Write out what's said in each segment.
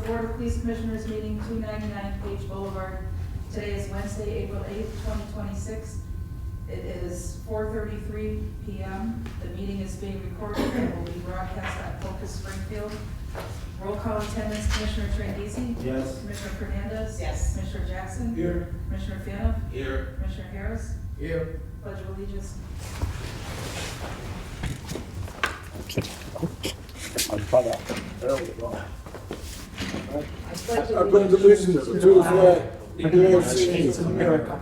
Board of Police Commissioners meeting 299 Page Boulevard. Today is Wednesday, April 8th, 2026. It is 4:33 p.m. The meeting is being recorded and will be broadcast on Focus Springfield. Roll call attendance, Commissioner Trandisi. Yes. Commissioner Fernandez. Yes. Commissioner Jackson. Here. Commissioner Fanoff. Here. Commissioner Harris. Here. Pledge of allegiance. There we go. I pledge allegiance to the flag of the United States of America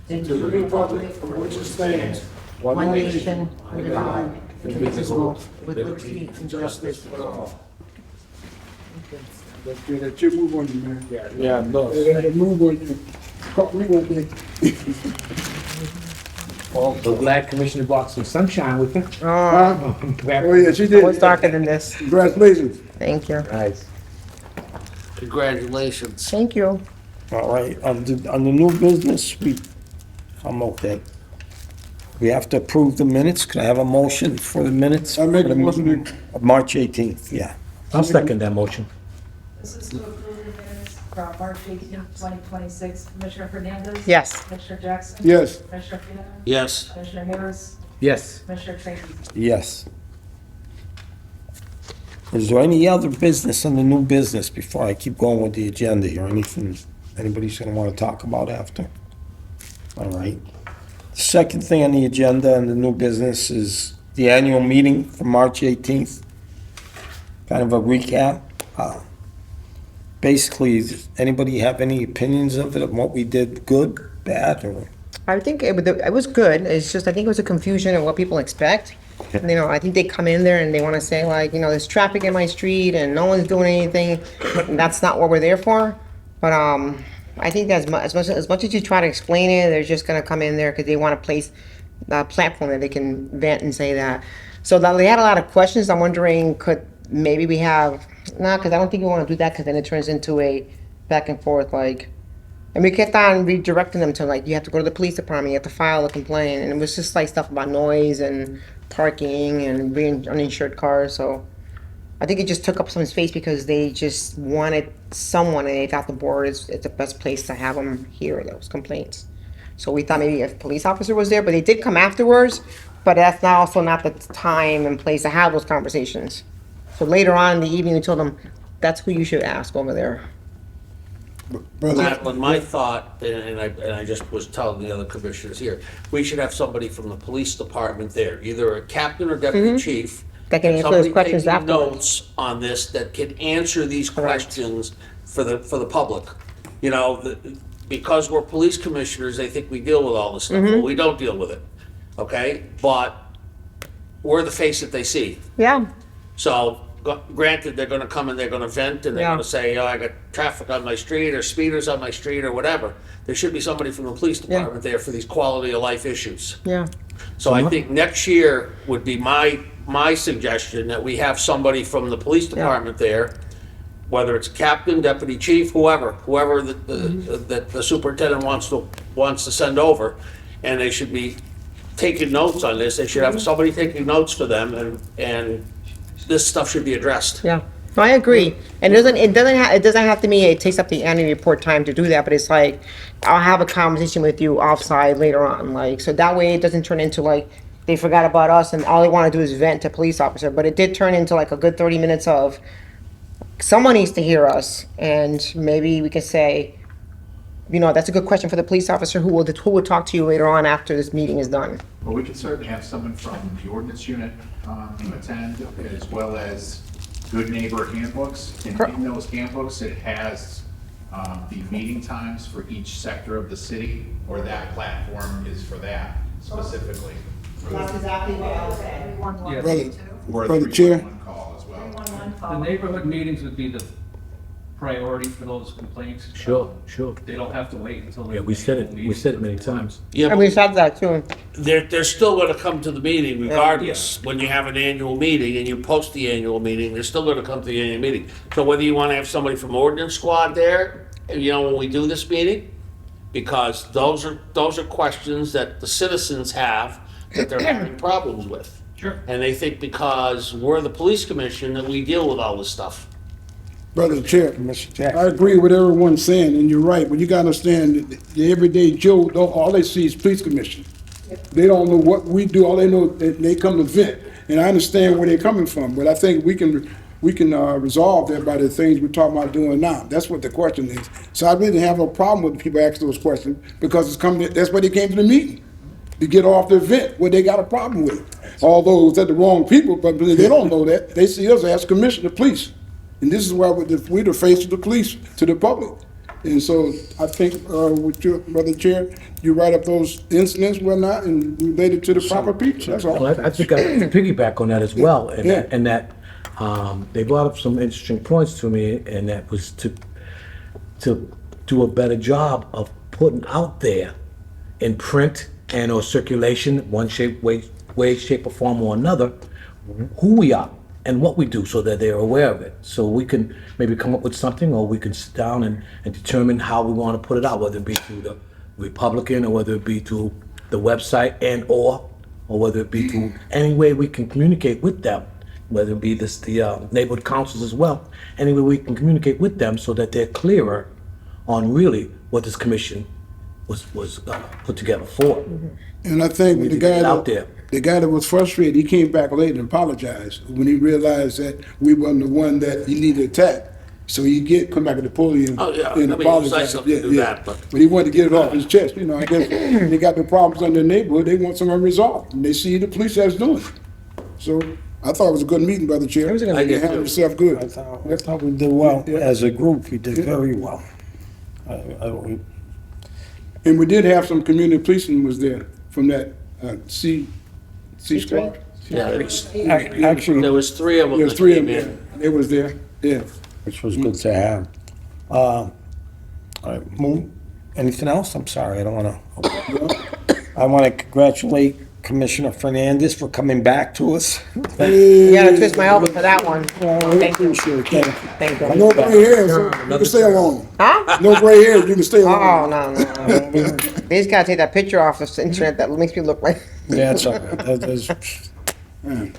and to the republic for which it stands, one nation, under God, indivisible, with liberty and justice for all. That's good. That you move on, you, man. Yeah, no. Move on, you. Caught me one day. Well, so glad Commissioner brought some sunshine with her. Oh, Glad- yeah, she did. It's darker than this. Congratulations. Thank you. Nice. Congratulations. Thank you. All right, on the new business, I'm okay. We have to approve the minutes. Can I have a motion for the minutes? I make a for the motion to- meeting of March 18th, yeah. I'll second that motion. This is to approve the minutes from March 18th, 2026. Commissioner Fernandez. Yes. Commissioner Jackson. Yes. Commissioner Fanoff. Yes. Commissioner Harris. Yes. Commissioner Trandisi. Yes. Is there any other business on the new business before I keep going with the agenda here? Anything anybody's gonna wanna talk about after? All right. Second thing on the agenda and the new business is the annual meeting for March 18th. Kind of a recap. Basically, does anybody have any opinions of it, of what we did, good, bad, or? I think it was good. It's just, I think it was a confusion of what people expect. You know, I think they come in there and they want to say like, you know, there's traffic in my street and no one's doing anything. And that's not what we're there for. But I think that as much as you try to explain it, they're just going to come in there because they want to place a platform that they can vent and say that. So they had a lot of questions. I'm wondering, could maybe we have, because I don't think we want to do that because then it turns into a back and forth like. And we kept on redirecting them to like, you have to go to the police department, you have to file a complaint. And it was just like stuff about noise and parking and being uninsured cars. So I think it just took up some space because they just wanted someone and they thought the board is the best place to have them hear those complaints. So we thought maybe a police officer was there, but they did come afterwards. But that's not also not the time and place to have those conversations. So later on in the evening, we told them, that's who you should ask over there. Madeline, my thought, and I just was telling the other commissioners here, we should have somebody from the police department there, either a captain or deputy chief. That can answer those questions somebody taking afterwards. notes on this that can answer these questions for the public. You know, because we're police commissioners, they think we deal with all this stuff. Well, we don't deal with it, okay? But we're the face that they see. Yeah. So granted, they're gonna come and they're gonna vent and they're Yeah. gonna say, oh, I got traffic on my street or speeders on my street or whatever. There should be somebody from the police department there for these quality of life issues. Yeah. So I think next year would be my suggestion that we have somebody from the police department there, whether it's captain, deputy chief, whoever that the superintendent wants to send over, and they should be taking notes on this. They should have somebody taking notes for them, and this stuff should be addressed. Yeah, no, I agree. And it doesn't have to mean it takes up the annual report time to do that, but it's like, I'll have a conversation with you offside later on, like, so that way it doesn't turn into like, they forgot about us and all they wanna do is vent to police officer, but it did turn into like a good 30 minutes of, someone needs to hear us, and maybe we could say, you know, that's a good question for the police officer who will talk to you later on after this meeting is done. Well, we could certainly have someone from the ordinance unit attend, as well as good neighbor handbooks. And in those handbooks, it has the meeting times for each sector of the city, or that platform is for that specifically. That's exactly what I was saying. Or Brother the Chair. 311 call as well. The neighborhood meetings would be the priority for those complaints. Sure. They don't have to wait until. Yeah, we said it many times. Yeah, And we said that too. they're still gonna come to the meeting regardless. When you have an annual meeting and you post the annual meeting, they're still gonna come to the annual meeting. So whether you wanna have somebody from ordinance squad there, you know, when we do this meeting, because those are questions that the citizens have that they're having problems with. Sure. And they think because we're the police commission that we deal with all this stuff. Brother Chair, Commissioner I Jackson. agree with everyone's saying, and you're right, but you gotta understand, that the everyday Joe, all they see is police commission. They don't know what we do, all they know, that they come to vent, and I understand where they're coming from, but I think we can resolve that by the things we're talking about doing now. That's what the question is. So I really have no problem with people asking those questions, because it's coming, that's why they came to the meeting, to get off their vent, what they got a problem with. Although it's at the wrong people, but they don't know that. They see us as commissioner of police. And this is why we're the face of the police to the public. And so I think, with your, Brother Chair, you write up those incidents, whatnot, and relate it to the proper people, that's all. Well, I think I can piggyback on that as well, and Yeah. that, they brought up some interesting points to me, and that was to do a better job of putting out there in print and or circulation, one way, shape or form or another, who we are and what we do, so that they're aware of it. So we can maybe come up with something, or we can sit down and determine how we want to put it out, whether it be through the Republican, or whether it be through the website and or whether it be through any way we can communicate with them, whether it be the neighborhood councils as well, any way we can communicate with them so that they're clearer on really what this commission was put together for. And I think We the need to get it out guy there. the guy that was frustrated, he came back later and apologized when he realized that we wasn't the one that he needed to attack. So he come back at the podium Oh, yeah. and I mean, it was nice apologize. of him to do that, but- He wanted to get it off his chest, I guess they got the problems in their neighborhood, they want something resolved, and they see the police that's doing it. So I thought it was a good meeting, Brother Chair. It was a good You meeting. handled yourself good. I thought we did well, Yeah. as a group, we did very well. I- And we did have some community policing was there from that, C squad. Yeah, there was Actually, three of them There's that three of came them, in. they was there, yeah. which was good to have. All right, anything else? I'm sorry, I don't want to. I want to congratulate Commissioner Fernandez for coming back to us. You gotta twist my elbow for that one. Thank you. Thank you. No gray hairs, so you can stay alone. Huh? No gray hairs, you can stay Oh, alone. no. They just gotta take that picture off the internet that makes me look like. Yeah, it's all right.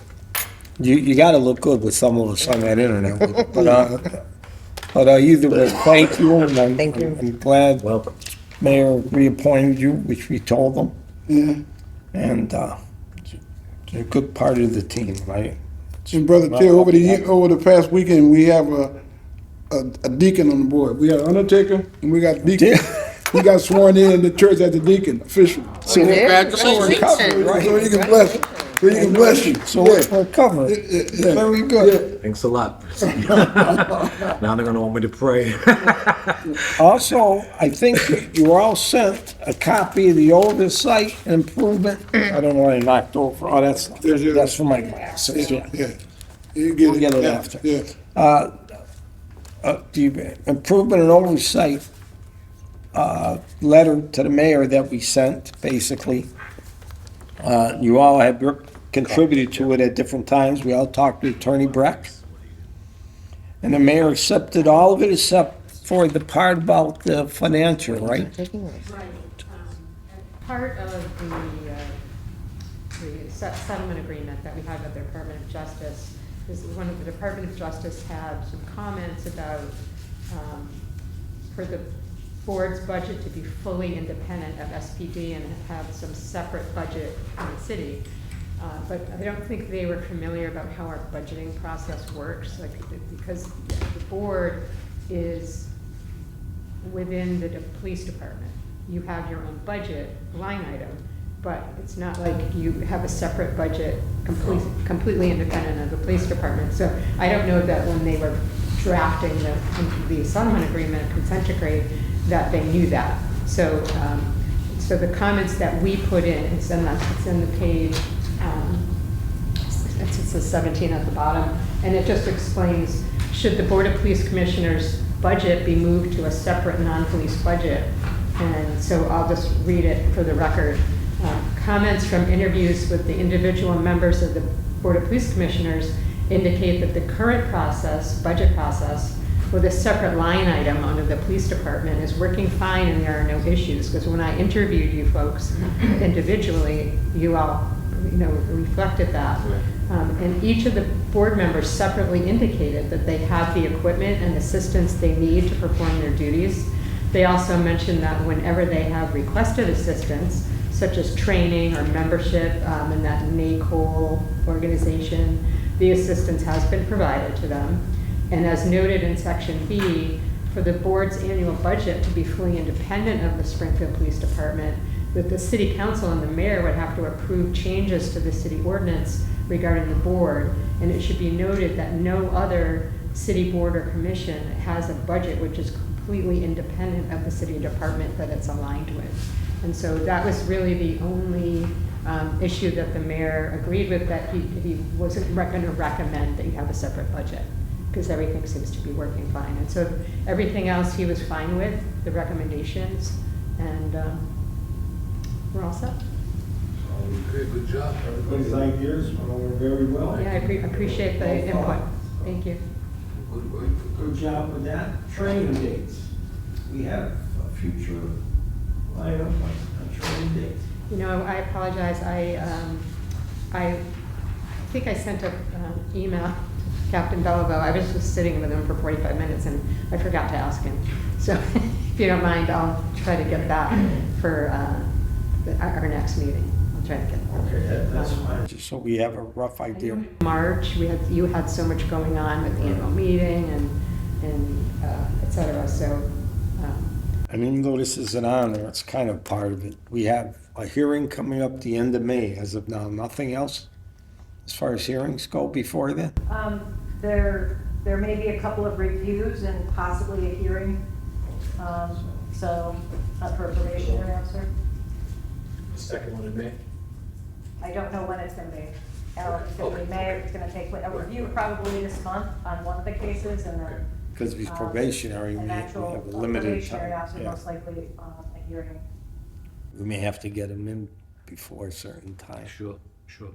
You got to look good with some of us on that internet. But either way, thank you, and Thank you. I'm glad Welcome. Mayor reappointed you, which we told them. Yeah. And you're a good part of the team, right? And Brother Chair, over the past weekend, we have a deacon on the board. We got an undertaker and we got deacon. He got sworn in the church as a deacon, official. So Congratulations. you can bless, so you can bless you. So we're covered. Very good. Thanks a lot. Now they're gonna want me to pray. Also, I think you were all sent a copy of the oversight and improvement. I don't know what I knocked over. Oh, that's for my glasses, yeah. Yeah. You We'll get it after. Yeah. The improvement and oversight letter to the mayor that we sent, basically. You all have contributed to it at different times. We all talked to Attorney Breck. And the mayor accepted all of it except for the part about the financial, right? Right. Part of the settlement agreement that we had with the Department of Justice is one of the Department of Justice had some comments about for the board's budget to be fully independent of SPD and have some separate budget in the city. But I don't think they were familiar about how our budgeting process works, like, because the board is within the police department. You have your own budget line item, but it's not like you have a separate budget completely independent of the police department. So I don't know that when they were drafting the settlement agreement, consent decree, that they knew that. So, so the comments that we put in, it's in the page, it says 17 at the bottom, and it just explains, should the Board of Police Commissioners budget be moved to a separate non-police budget? And so I'll just read it for the record. Comments from interviews with the individual members of the Board of Police Commissioners indicate that the current process, budget process, with a separate line item under the police department is working fine and there are no issues. Because when I interviewed you folks individually, you all reflected that. And each of the board members separately indicated that they have the equipment and assistance they need to perform their duties. They also mentioned that whenever they have requested assistance, such as training or membership in that NACOL organization, the assistance has been provided to them. And as noted in section B, for the board's annual budget to be fully independent of the Springfield Police Department, that the city council and the mayor would have to approve changes to the city ordinance regarding the board. And it should be noted that no other city board or commission has a budget which is completely independent of the city department that it's aligned with. And so that was really the only issue that the mayor agreed with, that he wasn't going to recommend that you have a separate budget, because everything seems to be working fine. And so everything else he was fine with, the recommendations, and we're all set. Okay, good job. Everybody's ideas went over very well. Yeah, I appreciate the input. Thank you. Good work. Good job with that. Training dates. We have a future lineup on training dates. You know, I apologize. I think I sent an email to Captain Belleville. I was just sitting with him for 45 minutes and I forgot to ask him. So if you don't mind, I'll try to get that for our next meeting. I'll try to get that. Okay, that's fine. Just so we have a rough idea. March, you had so much going on with the annual meeting and et cetera. So And even though this isn't on there, it's kind of part of it. We have a hearing coming up the end of May as of now. Nothing else as far as hearings go before then? There may be a couple of reviews and possibly a hearing, so, for a probationary officer. The second one in May? I don't know when it's gonna be. It's gonna be May, or it's gonna take a review probably this month on one of the cases, and then. Because if he's probationary, we An have actual a limited probationary time. officer, Yeah. most likely, a hearing. We may have to get him in before a certain time, Sure, sure.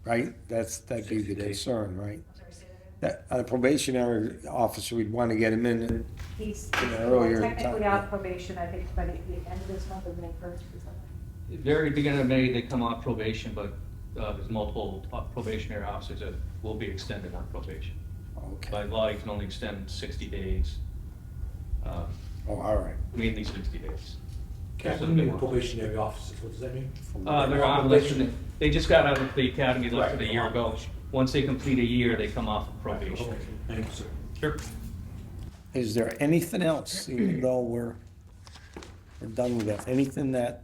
right? That'd be 60 the days. concern, right? Sorry, say that again? That, a probationary officer, we'd want to get him in. He's earlier technically time. on probation, I think, by the end of this month, or May 1st or something. Very beginning of May, they come off probation, but there's multiple probationary officers that will be extended on probation. By Okay. law, you can only extend 60 days, Oh, all right. mainly 60 days. Captain, what do you mean probationary officers, what does that mean? They're on less than, they just got out of the academy less than a year ago. Once they complete a year, they come off of probation. Okay, thank you, sir. Sure. Is there anything else, even though we're done with that? Anything that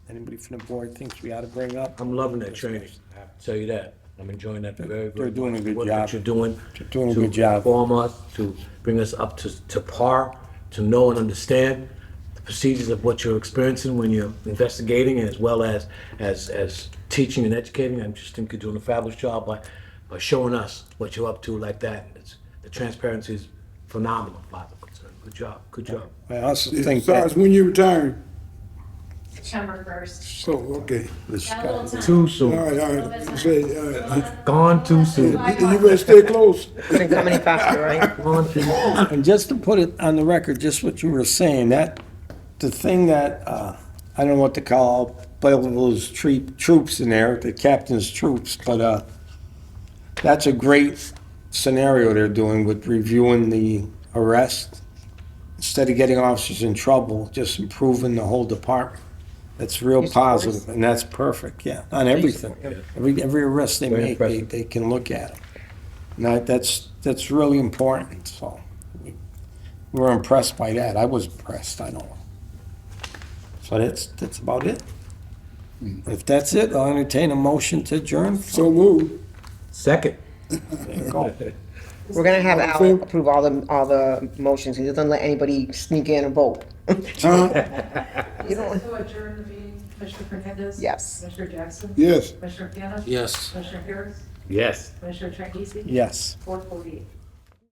anybody from the board thinks we ought to bring up? I'm loving that training, I have to tell you that. I'm enjoying that very, very much. They're doing a good What job. you're doing. They're doing a good job. To inform us, to bring us up to par, to know and understand the procedures of what you're experiencing when you're investigating, as well as teaching and educating. I just think you're doing a fabulous job by showing us what you're up to like that. The transparency is phenomenal, Father. Good job, good job. I also think Sarge, that when you return? September 1st. So, okay. this Got a little time. Too All soon, right, all right. Say, all right. gone too soon. You better stay close. Couldn't come any faster, right? Gone too soon. And just to put it on the record, just what you were saying, that, the thing that, I don't know what to call Belleville's troops in there, the captain's troops, but, that's a great scenario they're doing with reviewing the arrest. Instead of getting officers in trouble, just improving the whole department. That's real Use of positive, force. and that's perfect, yeah, on everything. Yeah. Every arrest they Very make, impressive. they can look at it. And that's really important, so. We were impressed by that. I was impressed, I know. So that's about it. If that's it, I'll entertain a motion to adjourn. So move. Second. There you go. We're gonna have All in Al favor? approve all the motions. He doesn't let anybody sneak in and vote. Huh? You don't- To adjourn the meeting, Commissioner Fernandez? Yes. Commissioner Jackson? Yes. Commissioner Piana? Yes. Commissioner Harris? Yes. Commissioner Tracisi? Yes. 448.